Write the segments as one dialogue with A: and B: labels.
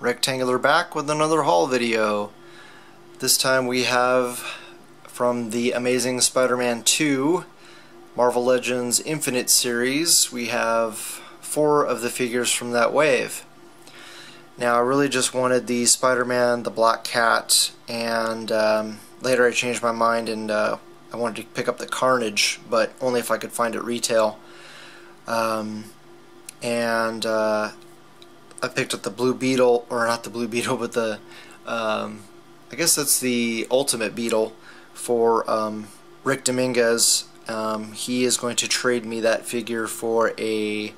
A: Rectangular back with another haul video. This time we have from the Amazing Spider-Man 2 Marvel Legends Infinite series, we have 4 of the figures from that wave. Now I really just wanted the Spider-Man, the Black Cat, and later I changed my mind and I wanted to pick up the Carnage, but only if I could find it retail. I picked up the Blue Beetle, or not the Blue Beetle, but the I guess that's the Ultimate Beetle for Rick Dominguez. He is going to trade me that figure for a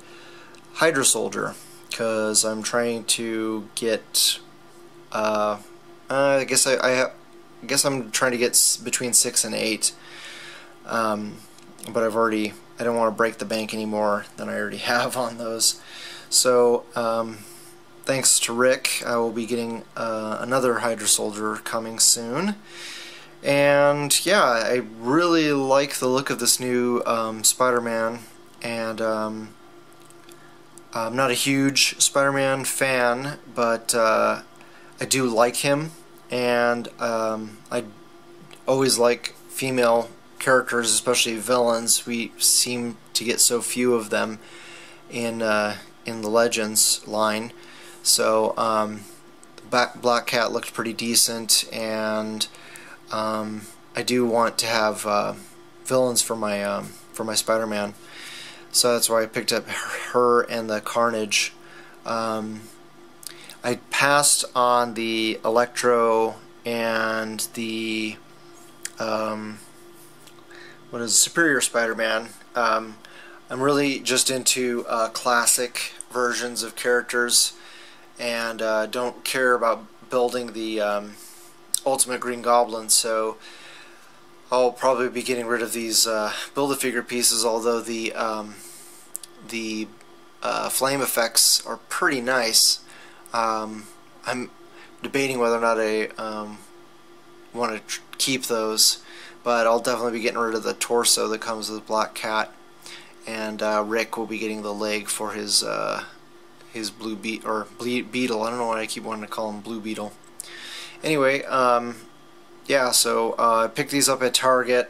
A: Hydra Soldier because I'm trying to get I guess I'm trying to get between 6 and 8, but I don't want to break the bank any more than I already have on those. So thanks to Rick, I will be getting another Hydra Soldier coming soon. And yeah, I really like the look of this new Spider-Man, and I'm not a huge Spider-Man fan, but I do like him, and I always like female characters, especially villains. We seem to get so few of them in the Legends line. So Black Cat looked pretty decent, and I do want to have villains for my Spider-Man, so that's why I picked up her and the Carnage. I passed on the Electro and the Superior Spider-Man. I'm really just into classic versions of characters, and don't care about building the Ultimate Green Goblin, so I'll probably be getting rid of these Build-A-Figure pieces, although the flame effects are pretty nice. I'm debating whether or not I want to keep those, but I'll definitely be getting rid of the torso that comes with Black Cat, and Rick will be getting the leg for his Blue Beetle. I don't know why I keep wanting to call him Blue Beetle. Anyway, yeah, so I picked these up at Target.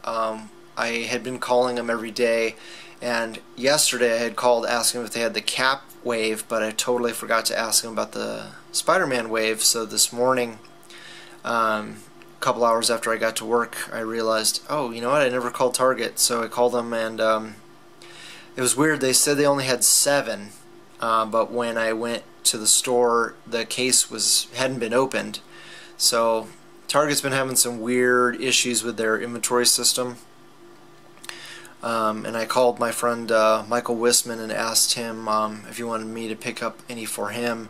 A: I had been calling them every day, and yesterday I had called asking if they had the Cap wave, but I totally forgot to ask them about the Spider-Man wave. So this morning, a couple hours after I got to work, I realized, oh, you know what, I never called Target. So I called them, and it was weird. They said they only had 7, but when I went to the store, the case hadn't been opened. So Target's been having some weird issues with their inventory system, and I called my friend Michael Wisman and asked him if he wanted me to pick up any for him,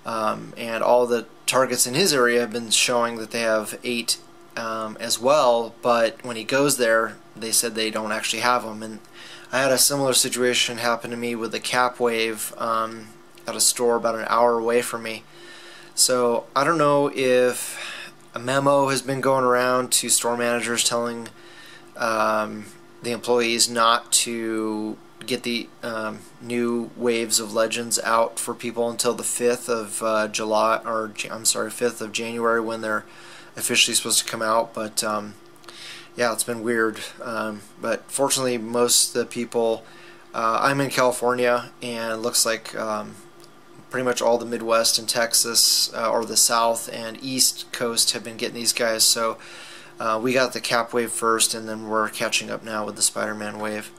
A: and all the Targets in his area have been showing that they have 8 as well, but when he goes there they said they don't actually have them. And I had a similar situation happen to me with the Cap wave at a store about an hour away from me. So I don't know if a memo has been going around to store managers telling the employees not to get the new waves of Legends out for people until the 5th of July, or I'm sorry, 5th of January, when they're officially supposed to come out. But yeah, it's been weird. But fortunately, most of the people, I'm in California, and it looks like pretty much all the Midwest and Texas, or the South and East Coast, have been getting these guys. So we got the Cap wave first, and then we're catching up now with the Spider-Man wave.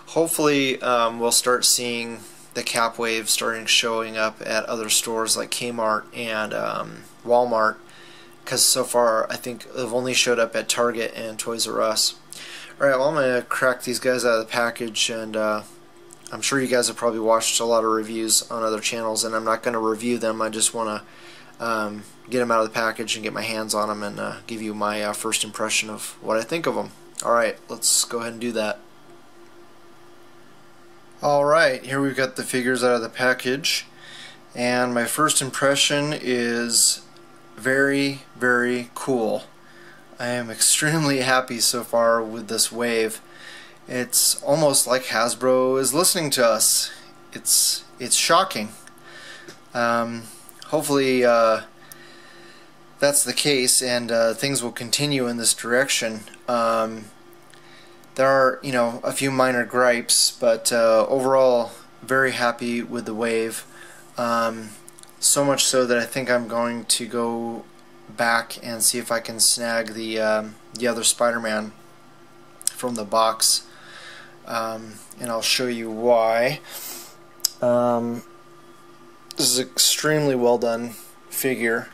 A: Hopefully we'll start seeing the Cap wave showing up at other stores like Kmart and Walmart, because so far I think they've only showed up at Target and Toys R Us. Alright, well, I'm going to crack these guys out of the package, and I'm sure you guys have probably watched a lot of reviews on other channels, and I'm not going to review them. I just want to get them out of the package and get my hands on them, and give you my first impression of what I think of them. Alright, let's go ahead and do that. Alright, here we've got the figures out of the package, and my first impression is very, very cool. I am extremely happy so far with this wave. It's almost like Hasbro is listening to us. It's shocking. hopefully that's the case, and things will continue in this direction. There are, you know, a few minor gripes, but overall very happy with the wave. So much so that I think I'm going to go back and see if I can snag the other Spider-Man from the box, and I'll show you why. This is an extremely well done figure.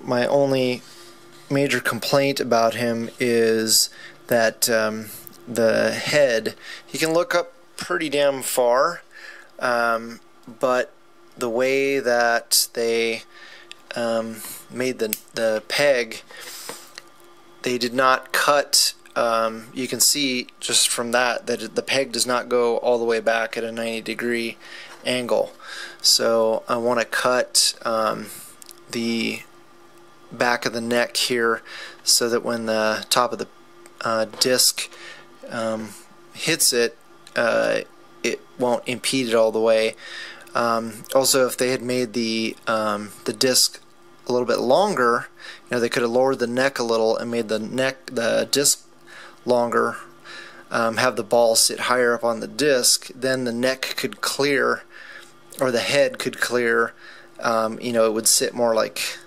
A: My only major complaint about him is that the head, he can look up pretty damn far, but the way that they made the peg, they did not cut. You can see just from that the peg does not go all the way back at a 90-degree angle. So I want to cut the back of the neck here so that when the top of the disc hits it, it won't impede it all the way. Also, if they had made the disc a little bit longer, you know, they could have lowered the neck a little and made the disc longer, have the ball sit higher up on the disc, then the neck could clear, or the head could clear. You know, it would sit more like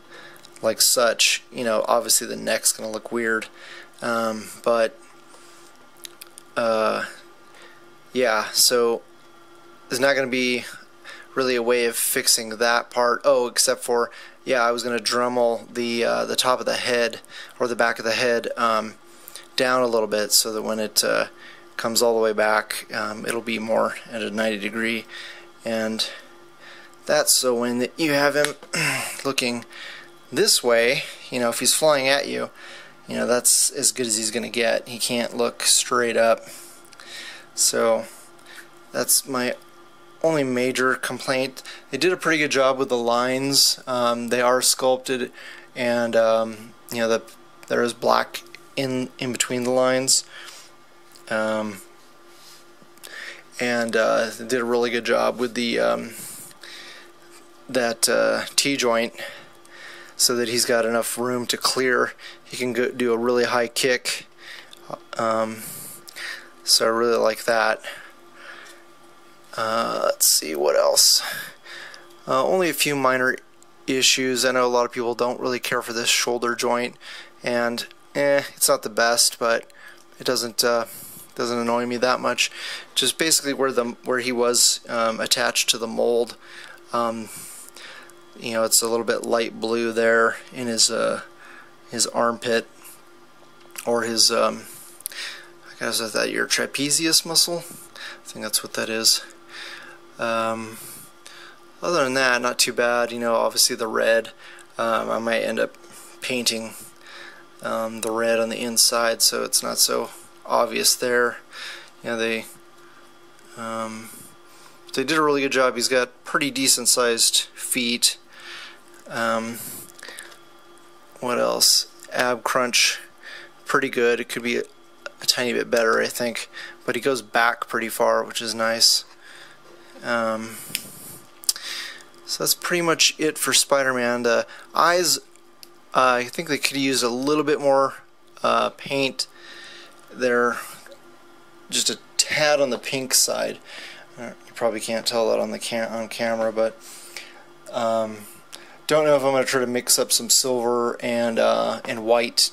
A: such. You know, obviously the neck's gonna look weird, but yeah, so there's not gonna be really a way of fixing that part. Oh, except for, yeah, I was gonna Dremel the top of the head, or the back of the head, down a little bit, so that when it comes all the way back, it'll be more at a 90-degree, and that's so when you have him looking this way, you know, if he's flying at you, you know, that's as good as he's gonna get. He can't look straight up. So that's my only major complaint. They did a pretty good job with the lines. They are sculpted, and you know, there is black in between the lines, and they did a really good job with the that T-joint, so that he's got enough room to clear. He can go do a really high kick, so I really like that. Let's see what else. Only a few minor issues. I know a lot of people don't really care for this shoulder joint, and it's not the best, but it doesn't annoy me that much. Just basically where he was attached to the mold. You know, it's a little bit light blue there in his armpit, or his I guess is that your trapezius muscle? I think that's what that is. Other than that, not too bad. You know, obviously the red, I might end up painting the red on the inside, so it's not so obvious there. You know, they did a really good job. He's got pretty decent sized feet. What else? Ab crunch, pretty good. It could be a tiny bit better, I think, but he goes back pretty far, which is nice. So that's pretty much it for Spider-Man. The eyes, I think they could use a little bit more paint. They're just a tad on the pink side. You probably can't tell that on camera, but don't know if I'm going to try to mix up some silver and white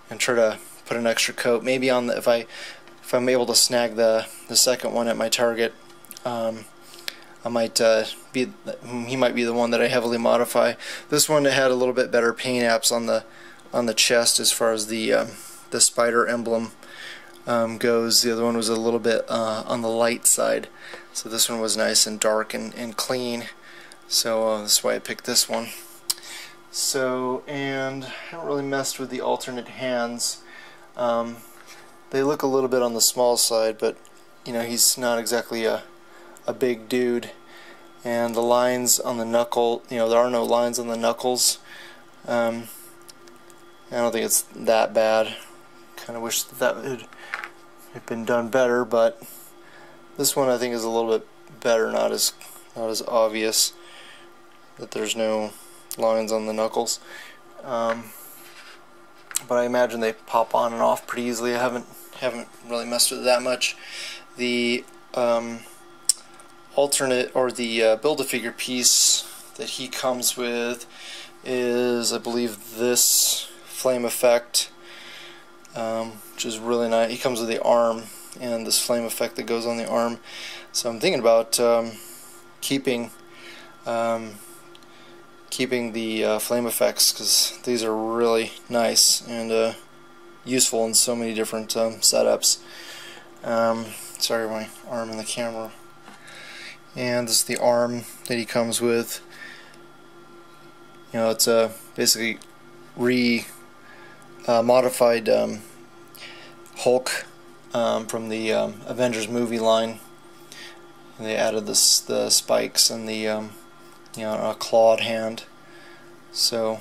A: and try to put an extra coat. Maybe on the, if I'm able to snag the second one at my target, I might he might be the one that I heavily modify. This one had a little bit better paint apps on the chest as far as the spider emblem goes. The other one was a little bit on the light side, so this one was nice and dark and clean. So that's why I picked this one. So, and I haven't really messed with the alternate hands. They look a little bit on the small side, but you know, he's not exactly a big dude. And the lines on the knuckle, you know, there are no lines on the knuckles. I don't think it's that bad. Kind of wish that would have been done better, but this one I think is a little bit better, not as not as obvious that there's no lines on the knuckles. But I imagine they pop on and off pretty easily. I haven't really messed with it that much. The alternate, or the Build-A-Figure piece that he comes with is, I believe, this flame effect, which is really nice. He comes with the arm and this flame effect that goes on the arm. So I'm thinking about keeping the flame effects, because these are really nice and useful in so many different setups. Sorry, my arm in the camera. And this is the arm that he comes with. You know, it's basically modified Hulk from the Avengers movie line. And they added the spikes and the you know, a clawed hand. So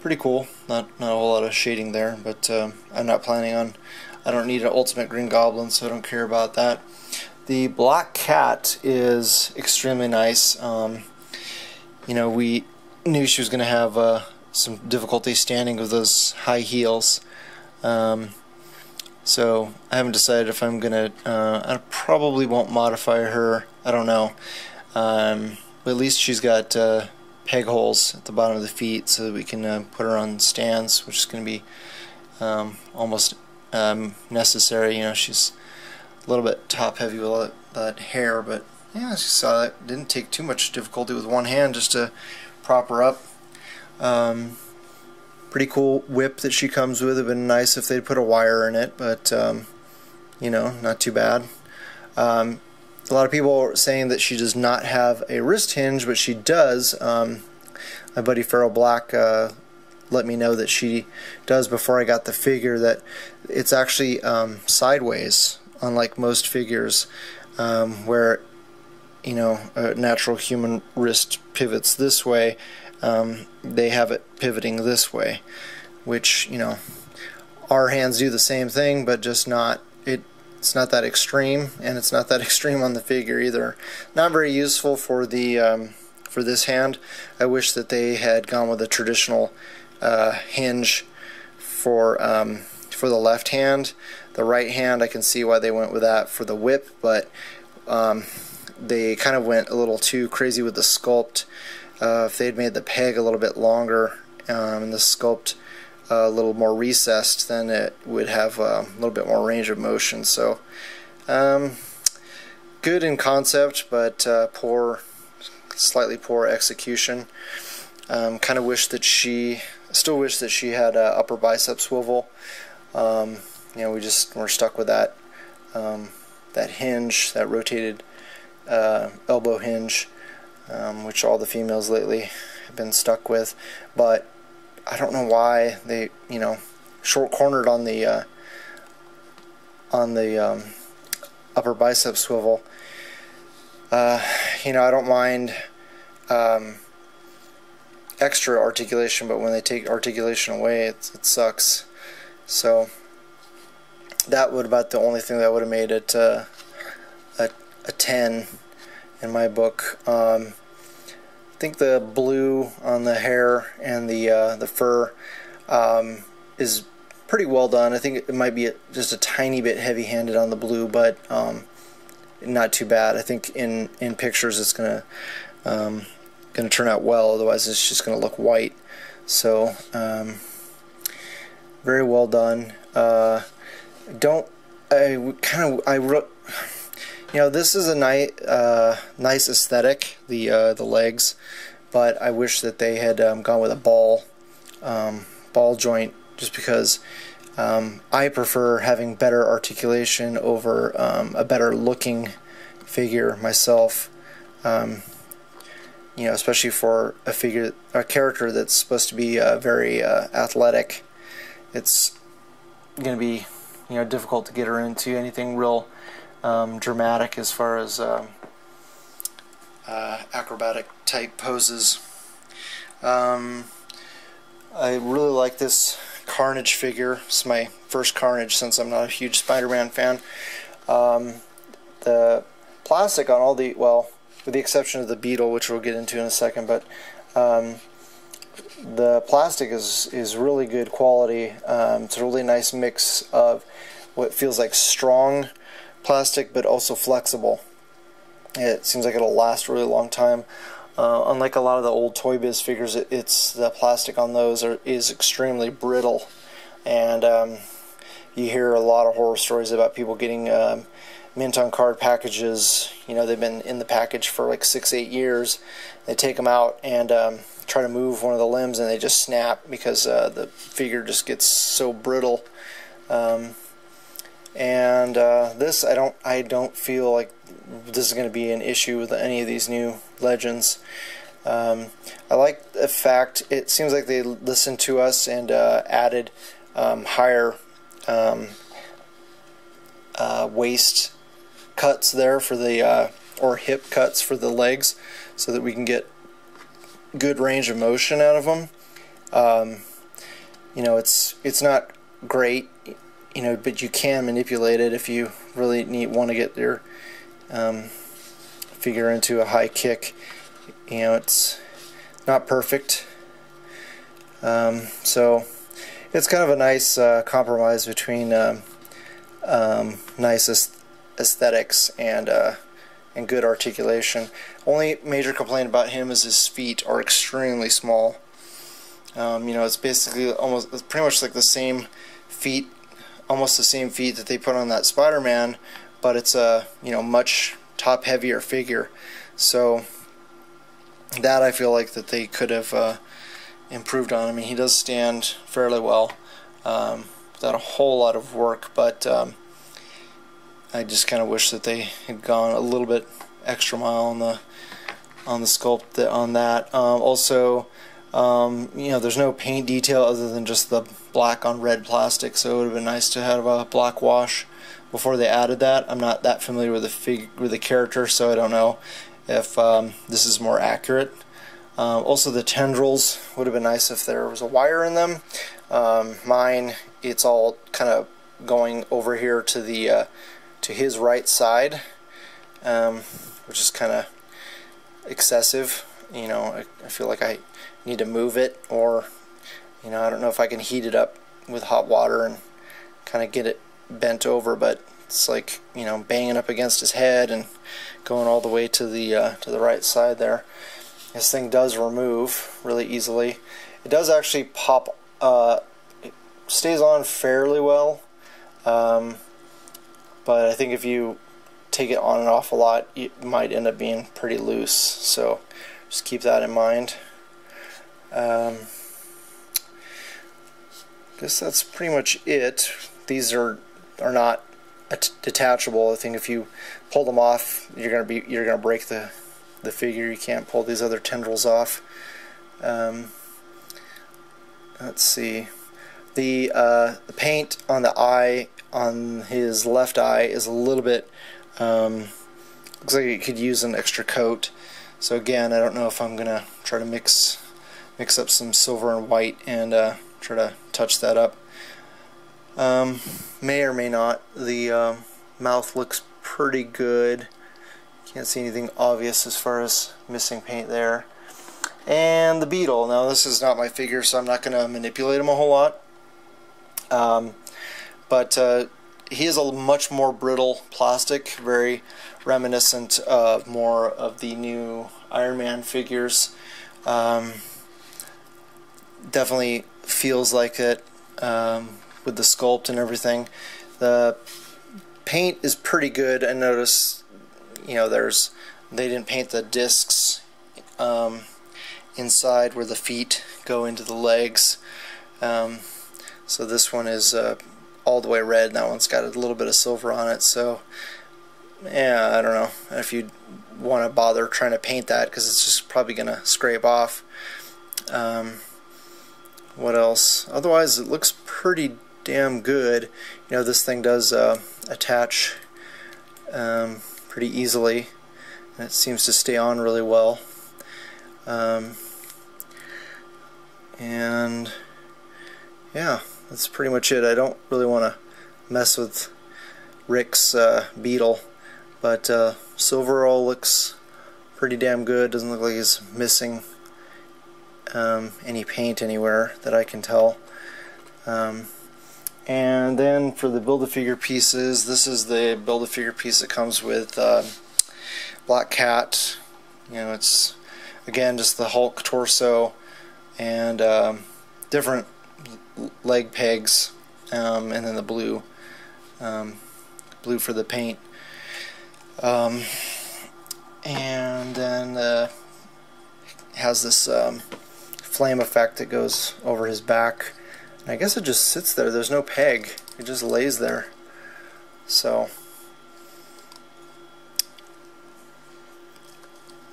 A: pretty cool. Not a whole lot of shading there, but I'm not planning on. I don't need an Ultimate Green Goblin, so I don't care about that. The Black Cat is extremely nice. You know, we knew she was going to have some difficulty standing with those high heels. So I haven't decided if I'm going to. I probably won't modify her. I don't know. But at least she's got peg holes at the bottom of the feet, so that we can put her on stands, which is going to be almost necessary. You know, she's a little bit top heavy with all that hair, but yeah, as you saw, that didn't take too much difficulty with one hand just to prop her up. Pretty cool whip that she comes with. It would have been nice if they'd put a wire in it, but you know, not too bad. A lot of people are saying that she does not have a wrist hinge, but she does. My buddy Feral Black let me know that she does before I got the figure, that it's actually sideways, unlike most figures, where, you know, a natural human wrist pivots this way. They have it pivoting this way, which, you know, our hands do the same thing, but just not, it's not that extreme, and it's not that extreme on the figure either. Not very useful for the for this hand. I wish that they had gone with a traditional hinge for the left hand. The right hand, I can see why they went with that for the whip, but they kind of went a little too crazy with the sculpt. If they'd made the peg a little bit longer and the sculpt a little more recessed, then it would have a little bit more range of motion. So good in concept, but slightly poor execution. Kind of wish that still wish that she had a upper bicep swivel. You know, we're stuck with that that hinge, that rotated elbow hinge, which all the females lately have been stuck with. But I don't know why they, you know, short cornered on the upper bicep swivel. You know, I don't mind extra articulation, but when they take articulation away, it sucks. So that would about the only thing that would have made it a 10 in my book. I think the blue on the hair and the fur is pretty well done. I think it might be just a tiny bit heavy-handed on the blue, but not too bad. I think in pictures it's gonna turn out well. Otherwise, it's just gonna look white. So very well done. I wrote. You know, this is a nice aesthetic, the legs, but I wish that they had gone with a ball joint, just because I prefer having better articulation over a better looking figure myself. You know, especially for a character that's supposed to be very athletic. It's going to be, you know, difficult to get her into anything real dramatic as far as acrobatic type poses. I really like this Carnage figure. It's my first Carnage since I'm not a huge Spider-Man fan. The plastic on all the, well, with the exception of the Beetle, which we'll get into in a second. But the plastic is really good quality. It's a really nice mix of what feels like strong plastic but also flexible. It seems like it'll last a really long time. Unlike a lot of the old Toy Biz figures, it's the plastic on those is extremely brittle, and you hear a lot of horror stories about people getting mint on card packages. You know, they've been in the package for like 6-8 years. They take them out and try to move one of the limbs, and they just snap because the figure just gets so brittle. This, I don't feel like this is going to be an issue with any of these new Legends. I like the fact it seems like they listened to us and added higher waist cuts there for the or hip cuts for the legs, so that we can get good range of motion out of them. You know, it's not great, you know, but you can manipulate it if you really want to get your figure into a high kick. You know, it's not perfect, so it's kind of a nice compromise between nice aesthetics and good articulation. Only major complaint about him is his feet are extremely small. You know, it's basically it's pretty much like the same feet, almost the same feet that they put on that Spider-Man, but it's a, you know, much top heavier figure. So that I feel like that they could have improved on. I mean, he does stand fairly well without a whole lot of work, but I just kind of wish that they had gone a little bit extra mile on the sculpt on that. Also, you know, there's no paint detail other than just the black on red plastic, so it would have been nice to have a black wash before they added that. I'm not that familiar with the character, so I don't know if this is more accurate. Also, the tendrils would have been nice if there was a wire in them. Mine, it's all kind of going over here to the to his right side, which is kind of excessive. You know, I feel like I need to move it, or, you know, I don't know if I can heat it up with hot water and kind of get it bent over, but it's like, you know, banging up against his head and going all the way to the right side there. This thing does remove really easily. It does actually pop. It stays on fairly well, but I think if you take it on and off a lot, it might end up being pretty loose. So just keep that in mind. Guess that's pretty much it. These are not detachable. I think if you pull them off, you're gonna break the figure. You can't pull these other tendrils off. Let's see. The paint on the eye, on his left eye, is a little bit looks like it could use an extra coat. So again, I don't know if I'm gonna try to mix up some silver and white and try to touch that up. May or may not. The mouth looks pretty good. Can't see anything obvious as far as missing paint there. And the Beetle. Now, this is not my figure, so I'm not going to manipulate him a whole lot. But he is a much more brittle plastic, very reminiscent of more of the new Iron Man figures. Definitely feels like it with the sculpt and everything. The paint is pretty good. I noticed, you know, they didn't paint the discs inside where the feet go into the legs. So this one is all the way red, and that one's got a little bit of silver on it. So yeah, I don't know if you want to bother trying to paint that, because it's just probably gonna scrape off. What else? Otherwise, it looks pretty damn good. You know, this thing does attach pretty easily, and it seems to stay on really well. And yeah, that's pretty much it. I don't really want to mess with Rick's Beetle, but Silver all looks pretty damn good. Doesn't look like he's missing any paint anywhere that I can tell. And then for the Build-A-Figure pieces, this is the Build-A-Figure piece that comes with Black Cat. You know, it's again just the Hulk torso and different leg pegs, and then the blue for the paint. And then has this flame effect that goes over his back. And I guess it just sits there. There's no peg. It just lays there. So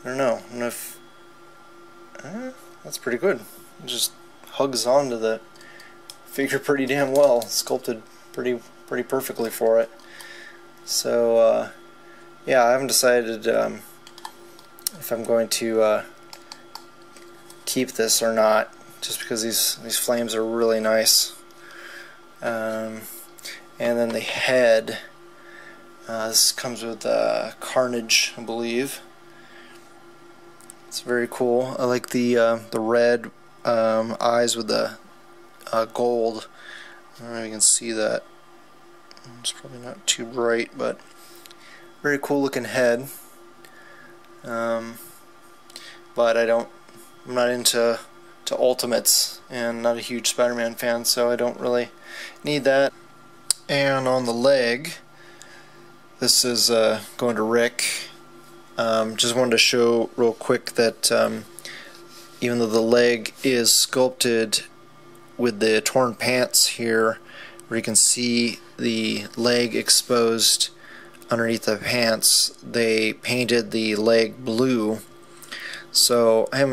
A: I don't know. If that's pretty good. It just hugs onto the figure pretty damn well. Sculpted pretty perfectly for it. So yeah, I haven't decided if I'm going to keep this or not, just because these flames are really nice. And then the head, this comes with Carnage, I believe. It's very cool. I like the red eyes with the gold. I don't know if you can see that. It's probably not too bright, but very cool looking head. But I'm not into Ultimates, and not a huge Spider-Man fan, so I don't really need that. And on the leg, this is going to Rick. Just wanted to show real quick that even though the leg is sculpted with the torn pants here, where you can see the leg exposed underneath the pants, they painted the leg blue. So I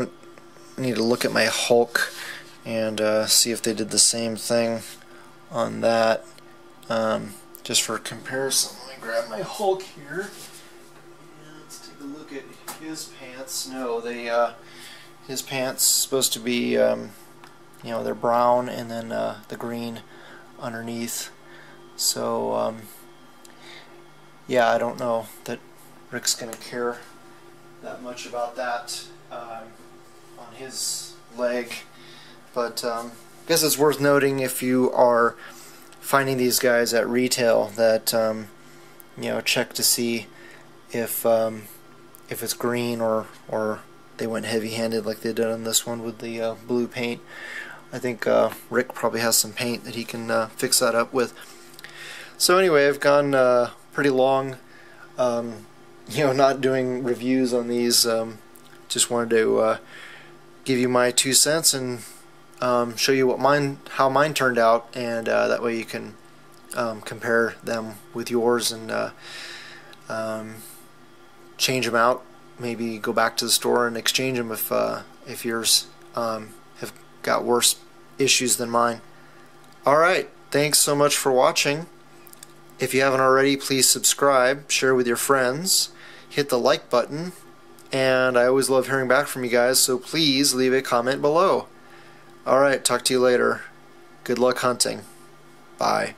A: need to look at my Hulk and see if they did the same thing on that, just for comparison. Let me grab my Hulk here and let's take a look at his pants. No, his pants supposed to be you know, they're brown and then the green underneath. So yeah, I don't know that Rick's gonna care that much about that on his leg, but I guess it's worth noting, if you are finding these guys at retail, that you know, check to see if it's green or they went heavy-handed like they did on this one with the blue paint. I think Rick probably has some paint that he can fix that up with. So anyway, I've gone pretty long, you know, not doing reviews on these. Just wanted to give you my 2 cents and show you how mine turned out, and that way you can compare them with yours and change them out. Maybe go back to the store and exchange them if yours have got worse issues than mine. Alright, thanks so much for watching. If you haven't already, please subscribe, share with your friends, hit the like button, and I always love hearing back from you guys, so please leave a comment below. Alright, talk to you later. Good luck hunting. Bye.